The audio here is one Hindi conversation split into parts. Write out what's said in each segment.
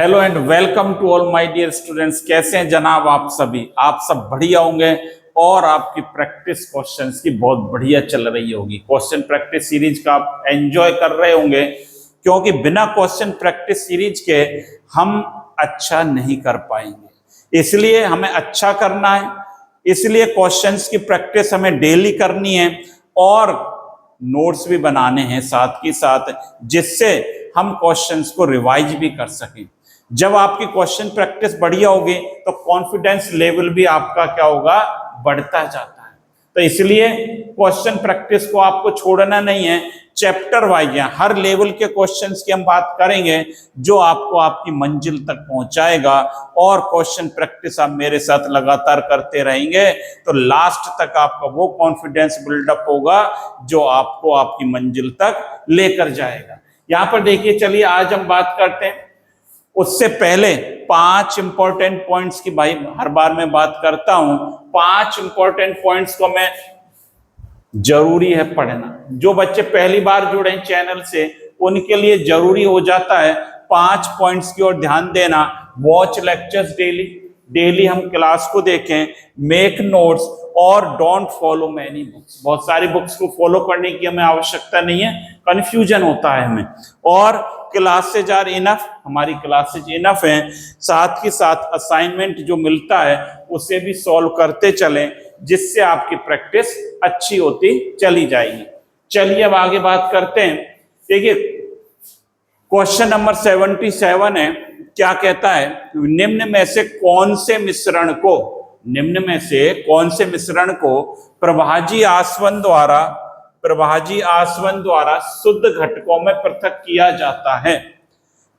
Hello and welcome to all my dear students. कैसे हैं जनाब आप सभी? आप सब बढ़िया होंगे और आपकी प्रैक्टिस क्वेश्चंस की बहुत बढ़िया चल रही होगी। क्वेश्चन प्रैक्टिस सीरीज का आप एंजॉय कर रहे होंगे, क्योंकि बिना क्वेश्चन प्रैक्टिस सीरीज के हम अच्छा नहीं कर पाएंगे। इसलिए हमें अच्छा करना है, इसलिए क्वेश्चंस की प्रैक्टिस हमें डेली करनी है और नोट्स भी बनाने हैं साथ के साथ, जिससे हम क्वेश्चंस को रिवाइज भी कर सकें। जब आपकी क्वेश्चन प्रैक्टिस बढ़िया होगी तो कॉन्फिडेंस लेवल भी आपका क्या होगा, बढ़ता जाता है। तो इसलिए क्वेश्चन प्रैक्टिस को आपको छोड़ना नहीं है। चैप्टर वाइज हर लेवल के क्वेश्चंस की हम बात करेंगे जो आपको आपकी मंजिल तक पहुंचाएगा, और क्वेश्चन प्रैक्टिस आप मेरे साथ लगातार करते रहेंगे तो लास्ट तक आपका वो कॉन्फिडेंस बिल्डअप होगा जो आपको आपकी मंजिल तक लेकर जाएगा। यहां पर देखिए, चलिए आज हम बात करते हैं। उससे पहले 5 इंपॉर्टेंट पॉइंट्स की भाई हर बार मैं बात करता हूं, 5 इंपॉर्टेंट पॉइंट्स को मैं जरूरी है पढ़ना। जो बच्चे पहली बार जुड़े हैं चैनल से उनके लिए जरूरी हो जाता है 5 पॉइंट्स की ओर ध्यान देना। वॉच लेक्चर्स डेली, डेली हम क्लास को देखें, मेक नोट्स और डोंट फॉलो मैनी बुक्स। बहुत सारी बुक्स को फॉलो करने की हमें आवश्यकता नहीं है, कंफ्यूजन होता है हमें। और क्लासेज आर इनफ, हमारी क्लासेज इनफ हैं। साथ ही साथ असाइनमेंट जो मिलता है उसे भी सॉल्व करते चलें, जिससे आपकी प्रैक्टिस अच्छी होती चली जाएगी। चलिए अब आगे बात करते हैं। देखिए क्वेश्चन नंबर 77 है, क्या कहता है, निम्न में से कौन से मिश्रण को, निम्न में से कौन से मिश्रण को प्रभाजी आसवन द्वारा शुद्ध घटकों में पृथक किया जाता है।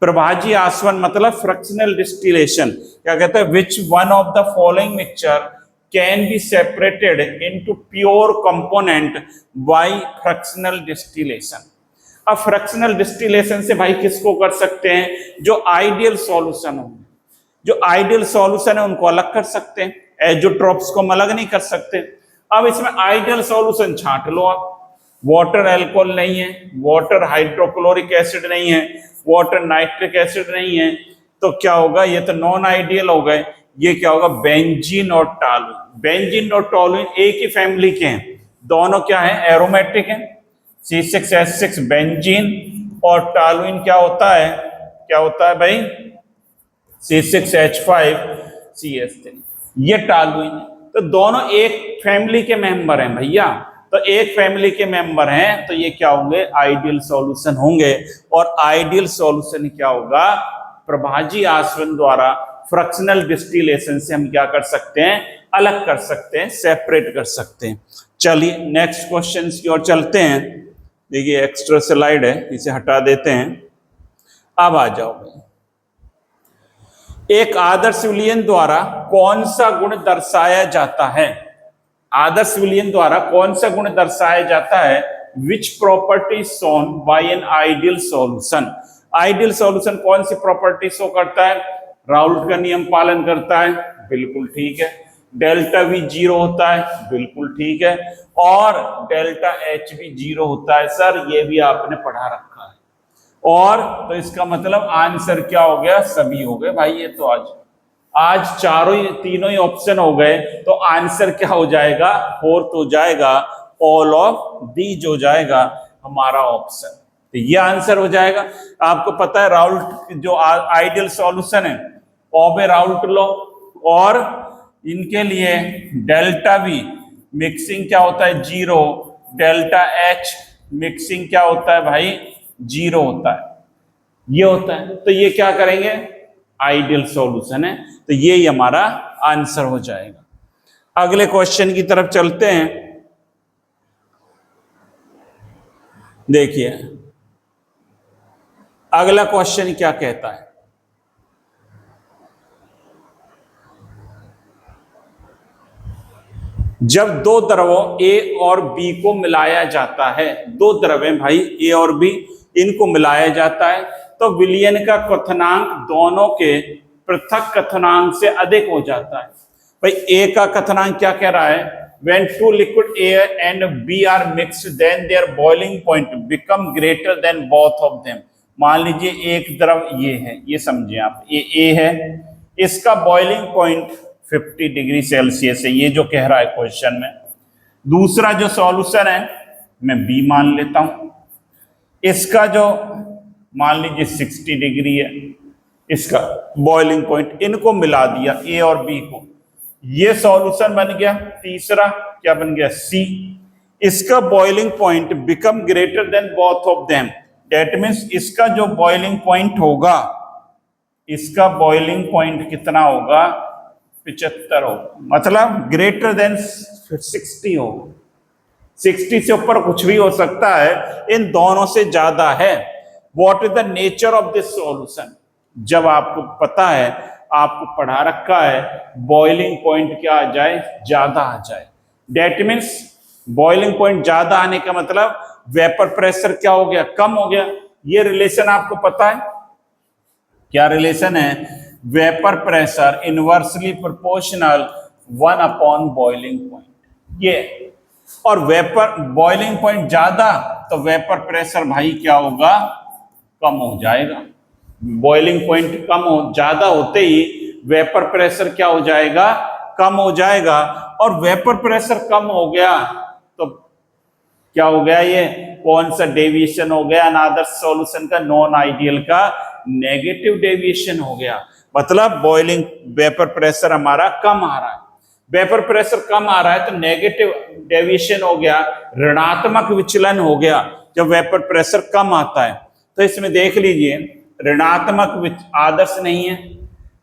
प्रभाजी आसवन मतलब फ्रैक्शनल डिस्टिलेशन। क्या कहता है, which one of the following mixture can be separated into pure component by fractional distillation. अब फ्रैक्शनल डिस्टिलेशन से भाई किसको कर सकते हैं, जो आइडियल सॉल्यूशन हो, जो आइडियल सॉल्यूशन है उनको अलग कर सकते हैं, एजोट्रोप्स को हम अलग नहीं कर सकते। अब इसमें आइडियल सॉल्यूशन छांट लो आप, वाटर अल्कोहल नहीं है, वाटर हाइड्रोक्लोरिक एसिड नहीं है, वाटर नाइट्रिक एसिड नहीं है, तो क्या होगा, ये तो नॉन आइडियल हो गए। ये क्या होगा, बेंजीन और टॉलुइन। बेंजीन और टॉलुइन एक ही फैमिली के हैं, दोनों क्या है, एरोमेटिक हैं। C6H6 बेंजीन और टॉलुइन क्या होता है भाई, C6H5CH3, ये टॉलुइन है। तो दोनों एक फैमिली के मेंबर हैं भैया, तो एक फैमिली के मेंबर हैं, तो ये क्या होंगे, आइडियल सॉल्यूशन होंगे। और आइडियल सॉल्यूशन क्या होगा, प्रभाजी आसवन द्वारा फ्रैक्शनल डिस्टिलेशन से हम क्या कर सकते हैं, अलग कर सकते हैं, सेपरेट कर सकते हैं। चलिए नेक्स्ट क्वेश्चन की ओर चलते हैं। देखिए एक्स्ट्रा स्लाइड है, इसे हटा देते हैं। अब आ जाओ भाई, एक आदर्श विलयन द्वारा कौन सा गुण दर्शाया जाता है, आदर्श विलयन द्वारा कौन सा गुण दर्शाया जाता है, which property shown by N ideal solution. Ideal solution कौन सी प्रॉपर्टी शो करता है, राउल्ट का नियम पालन करता है, बिल्कुल ठीक है। डेल्टा V 0 होता है, बिल्कुल ठीक है। और डेल्टा H भी 0 होता है, सर ये भी आपने पढ़ा रखा है। और तो इसका मतलब आंसर क्या हो गया, सभी हो गए भाई। ये तो आज तीनों ही ऑप्शन हो गए, तो आंसर क्या हो जाएगा, फोर्थ हो जाएगा, ऑल ऑफ दीज हो जाएगा हमारा ऑप्शन। तो ये आंसर हो जाएगा। आपको पता है राउल्ट जो आइडियल सॉल्यूशन है, ऑबे राउल्ट लॉ, और इनके लिए डेल्टा V मिक्सिंग क्या होता है, 0, डेल्टा H मिक्सिंग क्या होता है भाई, 0 होता है, ये होता है। तो ये क्या करेंगे, आइडियल सॉल्यूशन है, तो ये हमारा आंसर हो जाएगा। अगले क्वेश्चन की तरफ चलते हैं। देखिए अगला क्वेश्चन क्या कहता है, जब दो द्रवों A और B को मिलाया जाता है, दो द्रव हैं भाई A और B, इनको मिलाया जाता है, तो विलयन का क्वथनांक दोनों के पृथक क्वथनांक से अधिक हो जाता है। भाई A का क्वथनांक क्या कह रहा है, when two liquid A and B are mixed then their boiling point become greater than both of them। मान लीजिए एक द्रव ये है, ये समझे आप, ये ए है, इसका बॉइलिंग पॉइंट 50 डिग्री सेल्सियस है, ये जो कह रहा है क्वेश्चन में। दूसरा जो सॉल्यूशन है मैं बी मान लेता हूं, इसका जो मान लीजिए 60 डिग्री है, इसका बॉइलिंग पॉइंट, इनको मिला दिया ए और बी को, ये सॉल्यूशन बन गया। तीसरा क्या बन गया, सी, इसका boiling point become greater than both of them, that means इसका जो बॉइलिंग पॉइंट होगा, इसका बॉइलिंग पॉइंट कितना होगा, 75 होगा, मतलब ग्रेटर देन 60 होगा। 60 से ऊपर कुछ भी हो सकता है, इन दोनों से ज्यादा है। What is the nature of this solution, जब आपको पता है, आपको पढ़ा रखा है, बॉइलिंग पॉइंट क्या आ जाए, ज्यादा आ जाए, दैट मीन्स बॉइलिंग पॉइंट ज्यादा आने का मतलब वेपर प्रेशर क्या हो गया, कम हो गया। ये रिलेशन आपको पता है, क्या रिलेशन है, vapour pressure inversely proportional 1 upon boiling point, ये। और वेपर बॉइलिंग पॉइंट ज्यादा तो वेपर प्रेशर भाई क्या होगा, कम हो जाएगा। बॉइलिंग पॉइंट कम हो, ज्यादा होते ही वेपर प्रेशर क्या हो जाएगा, कम हो जाएगा। और वेपर प्रेशर कम हो गया तो क्या हो गया, ये कौन सा डेविएशन हो गया, अनदर सॉल्यूशन का, नॉन आइडियल का नेगेटिव डेविएशन हो गया। मतलब बॉइलिंग वेपर प्रेशर हमारा कम आ रहा है, वेपर प्रेशर कम आ रहा है तो नेगेटिव डेविएशन हो गया, ऋणात्मक विचलन हो गया जब वेपर प्रेशर कम आता है। तो इसमें देख लीजिए, ऋणात्मक आदर्श नहीं है,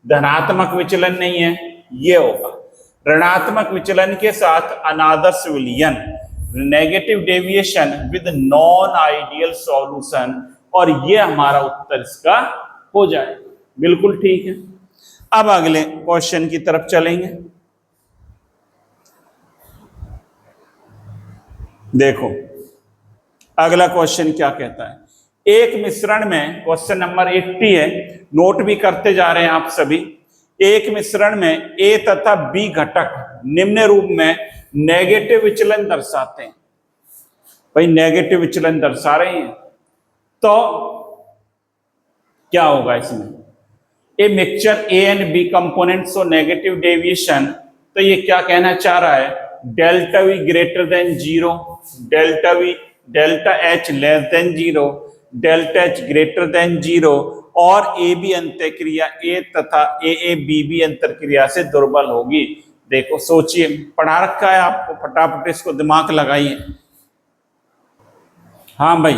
धनात्मक विचलन नहीं है, ये होगा ऋणात्मक विचलन के साथ अनादर्श विलयन, negative deviation with non ideal solution, और ये हमारा उत्तर इसका हो जाएगा। बिल्कुल ठीक है। अब अगले क्वेश्चन की तरफ चलेंगे। देखो अगला क्वेश्चन क्या कहता है, एक मिश्रण में, क्वेश्चन नंबर 80 है, नोट भी करते जा रहे हैं आप सभी। एक मिश्रण में ए तथा बी घटक निम्न रूप में नेगेटिव विचलन दर्शाते हैं। भाई नेगेटिव विचलन दर्शा रहे हैं तो क्या होगा इसमें, A mixture A and B components और नेगेटिव डेविएशन, तो ये क्या कहना चाह रहा है, delta V greater than 0, delta V, delta H less than 0, delta H greater than 0, और ए बी अंतःक्रिया ए तथा ए बी बी अंतःक्रिया से दुर्बल होगी। देखो सोचिए, पढ़ा रखा है आपको, फटाफट इसको दिमाग लगाइए। हाँ भाई,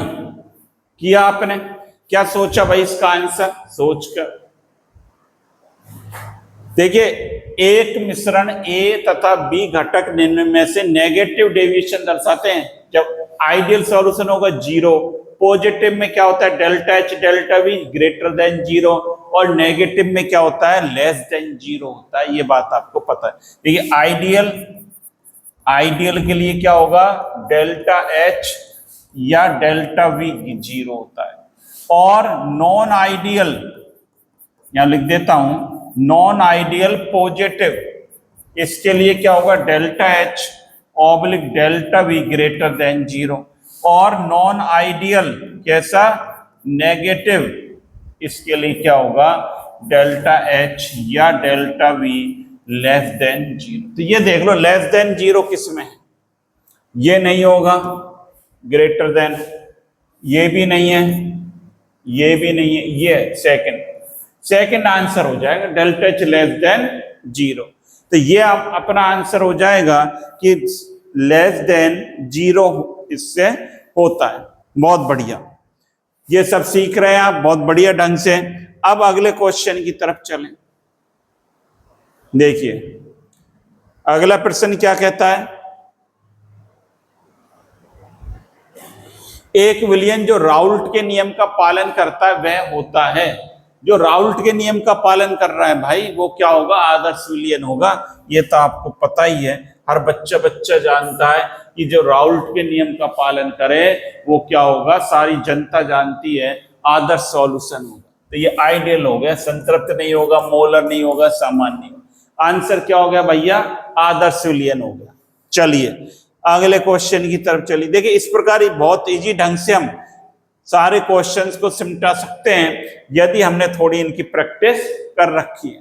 किया आपने, क्या सोचा भाई इसका आंसर, सोचकर देखिए। एक मिश्रण ए तथा बी घटक निम्न में से नेगेटिव डेविएशन दर्शाते हैं। जब आइडियल सॉल्यूशन होगा 0, पॉजिटिव में क्या होता है, delta H delta V greater than 0, और नेगेटिव में क्या होता है, लेस देन 0 होता है। ये बात आपको पता है। देखिए आइडियल के लिए क्या होगा, डेल्टा एच या डेल्टा वी 0 होता है, और नॉन आइडियल, यहां लिख देता हूं, नॉन आइडियल पॉजिटिव, इसके लिए क्या होगा, delta H oblique delta V greater than 0, और नॉन आइडियल कैसा, नेगेटिव, इसके लिए क्या होगा, डेल्टा एच या डेल्टा वी लेस देन 0। तो ये देख लो, लेस देन 0 किस में है, ये नहीं होगा, ग्रेटर देन, ये भी नहीं है, ये भी नहीं है, ये सेकंड आंसर हो जाएगा, डेल्टा एच लेस देन 0। तो ये आप अपना आंसर हो जाएगा कि लेस देन 0 इससे होता है। बहुत बढ़िया, ये सब सीख रहे हैं आप बहुत बढ़िया ढंग से। अब अगले क्वेश्चन की तरफ चलें। देखिए अगला प्रश्न क्या कहता है, एक विलयन जो राउल्ट के नियम का पालन करता है वह होता है, जो राउल्ट के नियम का पालन कर रहा है भाई वो क्या होगा, आदर्श विलयन होगा। ये तो आपको पता ही है, हर बच्चा जानता है कि जो राउल्ट के नियम का पालन करे वो क्या होगा, सारी जनता जानती है, आदर्श सॉल्यूशन होगा। तो ये आइडियल हो गया, संतृप्त नहीं होगा, मोलर नहीं होगा, सामान्य नहीं होगा। आंसर क्या हो गया भैया, आदर्श विलयन हो गया। चलिए अगले क्वेश्चन की तरफ चलिए। देखिए इस प्रकार बहुत इजी ढंग से हम सारे क्वेश्चंस को सिमटा सकते हैं यदि हमने थोड़ी इनकी प्रैक्टिस कर रखी है।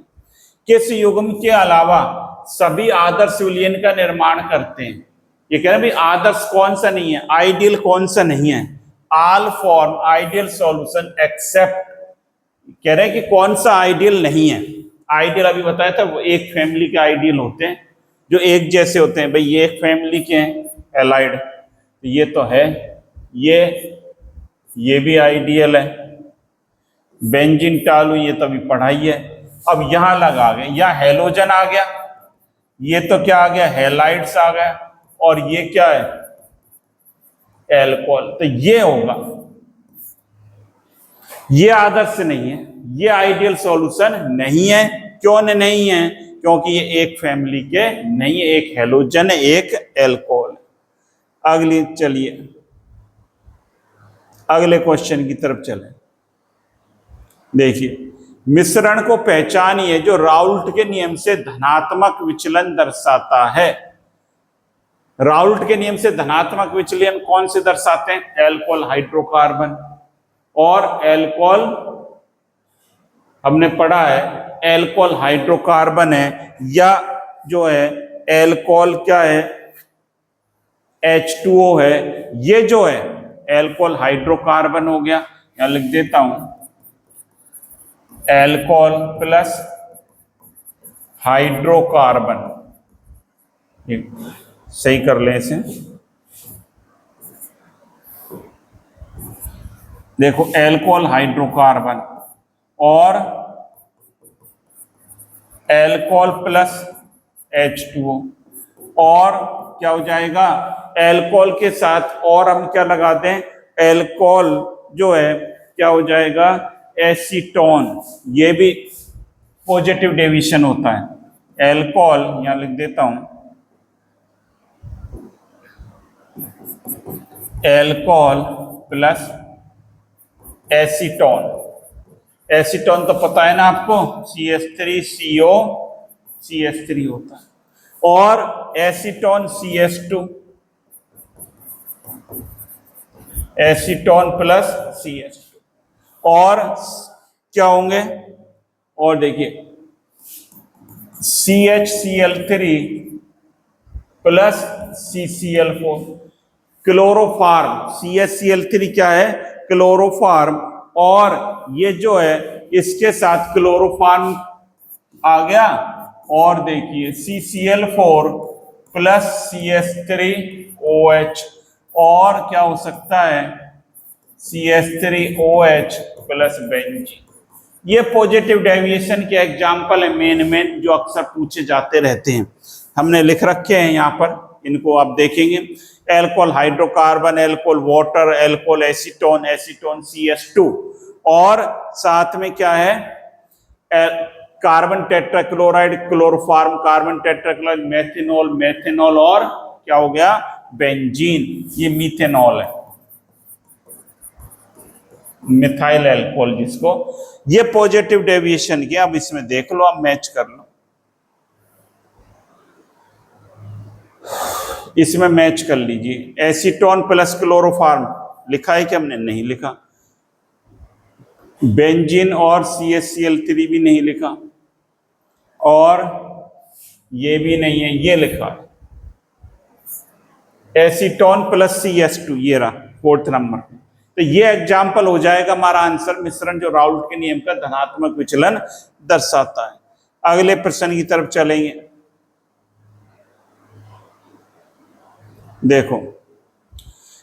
किस युग्म के अलावा सभी आदर्श विलयन का निर्माण करते हैं? ये कह रहे हैं भाई आदर्श कौन सा नहीं है, आइडियल कौन सा नहीं है। All form ideal solution except, कह रहे हैं कि कौन सा आइडियल नहीं है। आइडियल अभी बताया था, वो एक फैमिली के आइडियल होते हैं जो एक जैसे होते हैं। भाई ये एक फैमिली के हैं एलाइड, तो ये तो है, ये भी आइडियल है। बेंजीन टालू ये तो अभी पढ़ाई है। अब यहां लगा गए, या हेलोजन आ गया, ये तो क्या आ गया, हेलाइड्स आ गया, और ये क्या है, एल्कोहल। तो ये होगा, ये आदर्श नहीं है, ये आइडियल सॉल्यूशन नहीं है। क्यों नहीं है? क्योंकि ये एक फैमिली के नहीं है, एक हेलोजन है, एक एल्कोहल। अगली, चलिए अगले क्वेश्चन की तरफ चलें। देखिए, मिश्रण को पहचानिए जो राउल्ट के नियम से धनात्मक विचलन दर्शाता है। राउल्ट के नियम से धनात्मक विचलन कौन से दर्शाते हैं? एल्कोहल हाइड्रोकार्बन, और एल्कोहल हमने पढ़ा है एल्कोहल हाइड्रोकार्बन है, या जो है एल्कोहल क्या है, H2O है। ये जो है एल्कोहल हाइड्रोकार्बन हो गया, यहां लिख देता हूं, एल्कोहल प्लस हाइड्रोकार्बन, सही कर लें इसे। देखो, एल्कोहल हाइड्रोकार्बन और एल्कोहल प्लस H2O, और क्या हो जाएगा, एल्कोहल के साथ और हम क्या लगा दें, एल्कोहल जो है क्या हो जाएगा, एसीटोन। ये भी पॉजिटिव डेविएशन होता है। एल्कोहल यहां लिख देता हूं, एल्कोहल प्लस एसीटोन। एसीटोन तो पता है ना आपको, CH3CO CH3 होता है, और acetone CH2, acetone plus CH2, और क्या होंगे, और देखिए CHCl3 plus CCl4, chloroform. CHCl3 क्या है, क्लोरोफार्म, और ये जो है इसके साथ क्लोरोफार्म आ गया, और देखिए CCl4 प्लस CH3OH, और क्या हो सकता है, CH3OH प्लस बेंजीन। ये पॉजिटिव डेविएशन के एग्जाम्पल है मेन जो अक्सर पूछे जाते रहते हैं, हमने लिख रखे हैं यहाँ पर, इनको आप देखेंगे। Alcohol hydrocarbon, alcohol water, alcohol acetone, acetone CH2, और साथ में क्या है, carbon tetrachloride, chloroform, carbon tetrachloride, methanol, methanol, और क्या हो गया, बेंजीन। ये मीथेनॉल है, मिथाइल एल्कोहल जिसको, ये पॉजिटिव डेविएशन की। अब इसमें देख लो, आप मैच कर लो, इसमें मैच कर लीजिए। एसीटोन प्लस क्लोरोफार्म लिखा है कि हमने नहीं लिखा, बेंजीन और CHCl3 भी नहीं लिखा, और ये भी नहीं है, ये लिखा है एसीटोन प्लस CH2, ये रहा 4th नंबर। तो ये एग्जाम्पल हो जाएगा हमारा आंसर, मिश्रण जो राउल्ट के नियम का धनात्मक विचलन दर्शाता है। अगले प्रश्न की तरफ चलेंगे। देखो,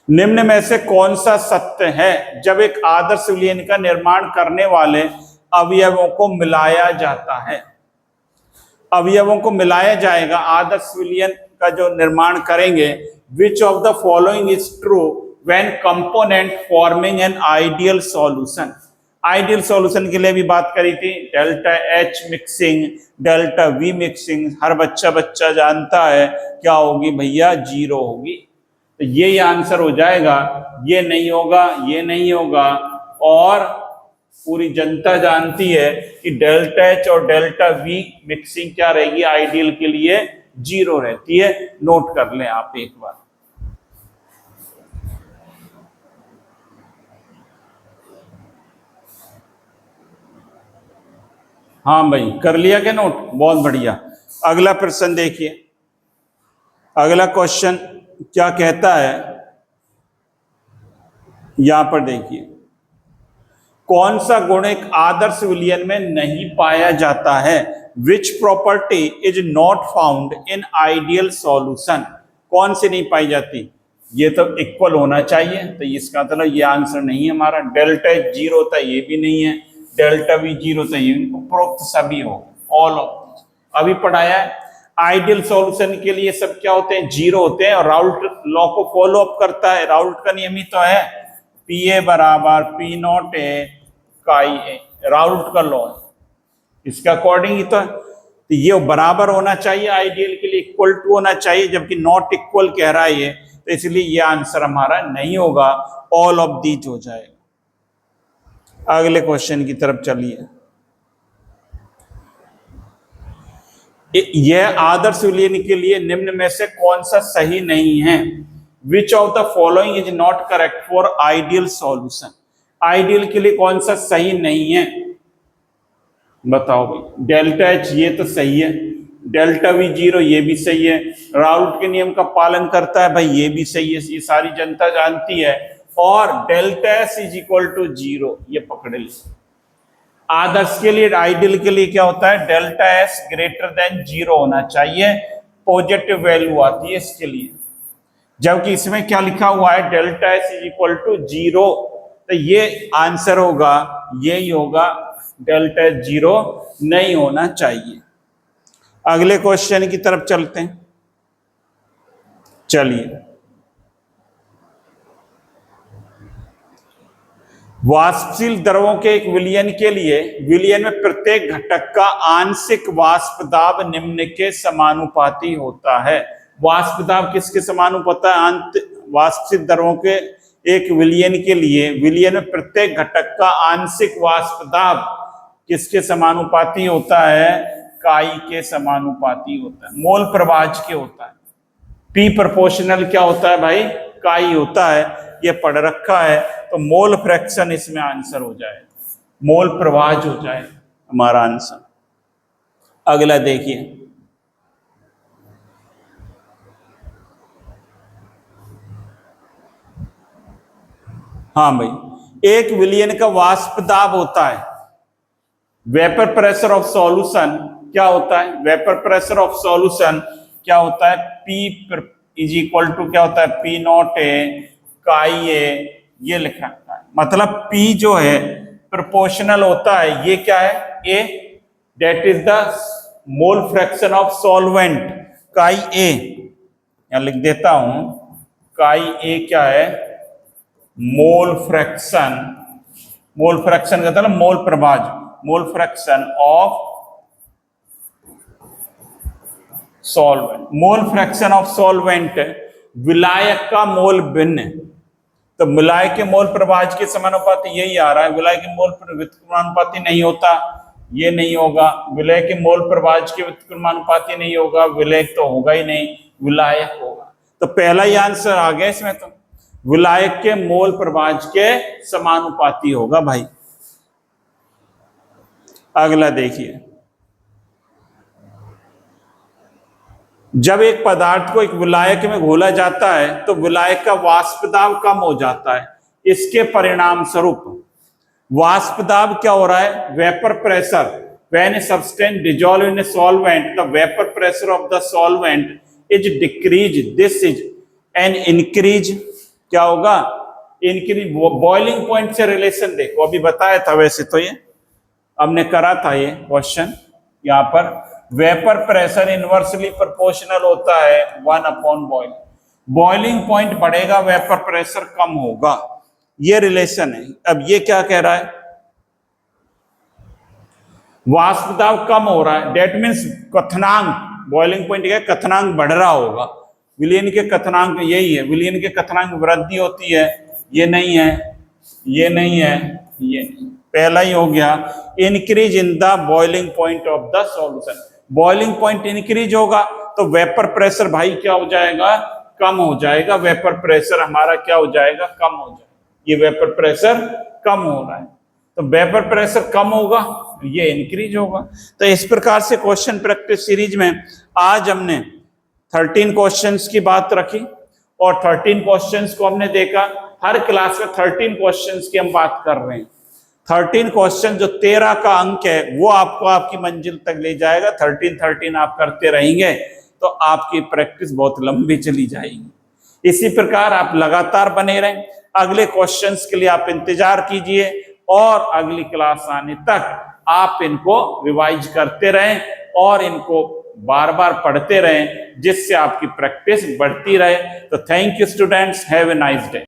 निम्न में से कौन सा सत्य है जब एक आदर्श विलयन का निर्माण करने वाले अवयवों को मिलाया जाता है? अवयवों को मिलाया जाएगा, आदर्श विलयन का जो निर्माण करेंगे। Which of the following is true when component forming an ideal solution? Ideal solution के लिए भी बात करी थी, delta H mixing, delta V mixing, हर बच्चा जानता है क्या होगी भैया, 0 होगी। तो ये आंसर हो जाएगा, ये नहीं होगा, ये नहीं होगा, और पूरी जनता जानती है कि डेल्टा H और डेल्टा V मिक्सिंग क्या रहेगी, आइडियल के लिए 0 रहती है। नोट कर लें आप एक बार। हाँ भाई, कर लिया क्या नोट? बहुत बढ़िया। अगला प्रश्न देखिए, अगला क्वेश्चन क्या कहता है, यहां पर देखिए, कौन सा गुण एक आदर्श विलयन में नहीं पाया जाता है? Which property is not found in ideal solution? कौन सी नहीं पाई जाती? ये तो इक्वल होना चाहिए, तो इसका मतलब ये आंसर नहीं है हमारा। डेल्टा एच जीरो होता है, ये भी नहीं है। डेल्टा वी जीरो होता है, ये उपरोक्त सभी हो, ऑल ऑफ। अभी पढ़ाया है आइडियल सॉल्यूशन के लिए सब क्या होते हैं? जीरो होते हैं, और राउल्ट लॉ को फॉलो अप करता है। राउल्ट का नियम ही तो है, पी ए बराबर पी नॉट ए काई ए, राउल्ट का लॉ है, इसके अकॉर्डिंग ही तो है। तो ये बराबर होना चाहिए, आइडियल के लिए इक्वल टू होना चाहिए, जबकि नॉट इक्वल कह रहा है ये, तो इसलिए ये आंसर हमारा नहीं होगा, ऑल ऑफ दीज हो जाएगा। अगले क्वेश्चन की तरफ चलिए। यह आदर्श विलयन के लिए निम्न में से कौन सा सही नहीं है? विच of the following is not correct for ideal solution? Ideal के लिए कौन सा सही नहीं है, बताओ भाई। डेल्टा एच ये तो सही है, डेल्टा वी जीरो ये भी सही है, राउल्ट के नियम का पालन करता है भाई, ये भी सही है, ये सारी जनता जानती है। और delta S is equal to zero, ये पकड़ ली। आदर्श के लिए, आइडियल के लिए क्या होता है? Delta S greater than zero होना चाहिए, पॉजिटिव वैल्यू आती है इसके लिए। जबकि इसमें क्या लिखा हुआ है? Delta S is equal to zero, तो ये आंसर होगा, यही होगा, डेल्टा एस जीरो नहीं होना चाहिए। अगले क्वेश्चन की तरफ चलते हैं, चलिए। वाष्पशील द्रवों के एक विलयन के लिए विलयन में प्रत्येक घटक का आंशिक वाष्प दाब निम्न के समानुपाती होता है। वाष्प दाब किसके समानुपाती है? वाष्पशील द्रवों के एक विलयन के लिए विलयन में प्रत्येक घटक का आंशिक वाष्प दाब किसके समानुपाती होता है? काई के समानुपाती होता है, मोल प्रवाह के होता है। पी प्रोपोर्शनल क्या होता है भाई? काई होता है, ये पढ़ रखा है। तो मोल फ्रैक्शन इसमें आंसर हो जाए, मोल प्रवाह हो जाए हमारा आंसर। अगला देखिए, हाँ भाई, एक विलयन का वाष्प दाब होता है, वेपर प्रेशर ऑफ सॉल्यूशन क्या होता है? वेपर प्रेशर ऑफ सॉल्यूशन क्या होता है? पी इज इक्वल टू क्या होता है? पी नॉट ए काई ए, ये लिखा है। मतलब पी जो है प्रोपोर्शनल होता है, ये क्या है? A, that is the mole fraction of solvent, chi A, यहां लिख देता हूं, काई ए क्या है? मोल फ्रैक्शन, मोल फ्रैक्शन का मतलब मोल प्रभाज, mole fraction of solvent. Mole fraction of solvent विलायक का मोल भिन्न, तो विलायक के मोल प्रभाज के समानुपाती यही आ रहा है। विलायक के मोल व्युत्क्रमानुपाती नहीं होता, ये नहीं होगा। विलय के मोल प्रभाज के व्युत्क्रमानुपाती नहीं होगा, विलयक तो होगा ही नहीं, विलायक होगा। तो पहला ही आंसर आ गया इसमें, तो विलायक के मोल प्रभाज के समानुपाती होगा भाई। अगला देखिए, जब एक पदार्थ को एक विलायक में घोला जाता है तो विलायक का वाष्प दाब कम हो जाता है। इसके परिणाम स्वरूप वाष्प दाब क्या हो रहा है? Vapour pressure, when a substance dissolve in a solvent the vapour pressure of the solvent is decrease, this is an increase, क्या होगा? इंक्रीज। बॉइलिंग पॉइंट से रिलेशन देखो, अभी बताया था, वैसे तो ये हमने करा था ये क्वेश्चन। यहां पर वेपर प्रेशर इनवर्सली प्रोपोर्शनल होता है 1/बॉइलिंग। बॉइलिंग पॉइंट बढ़ेगा, वेपर प्रेशर कम होगा, ये रिलेशन है। अब ये क्या कह रहा है? वाष्प दाब कम हो रहा है, डेट मीन्स कथनांक, बॉइलिंग पॉइंट क्या? कथनांक बढ़ रहा होगा। विलयन के कथनांक यही है, विलयन के कथनांक वृद्धि होती है, ये नहीं है, ये नहीं है, ये नहीं। पहला ही हो गया, increase in the boiling point of the solution. Boiling point increase होगा तो वेपर प्रेशर भाई क्या हो जाएगा? कम हो जाएगा। वेपर प्रेशर हमारा क्या हो जाएगा? कम हो जाएगा। ये वेपर प्रेशर कम हो रहा है, तो वेपर प्रेशर कम होगा, ये इंक्रीज होगा। तो इस प्रकार से क्वेश्चन प्रैक्टिस सीरीज में आज हमने 13 क्वेश्चंस की बात रखी और 13 क्वेश्चंस को हमने देखा। हर क्लास में 13 क्वेश्चंस की हम बात कर रहे हैं। 13 क्वेश्चन जो 13 का अंक है वो आपको आपकी मंजिल तक ले जाएगा। 13 आप करते रहेंगे तो आपकी प्रैक्टिस बहुत लंबी चली जाएगी। इसी प्रकार आप लगातार बने रहें। अगले क्वेश्चंस के लिए आप इंतजार कीजिए और अगली क्लास आने तक आप इनको रिवाइज करते रहें और इनको बार बार पढ़ते रहें, जिससे आपकी प्रैक्टिस बढ़ती रहे। तो thank you students, have a nice day.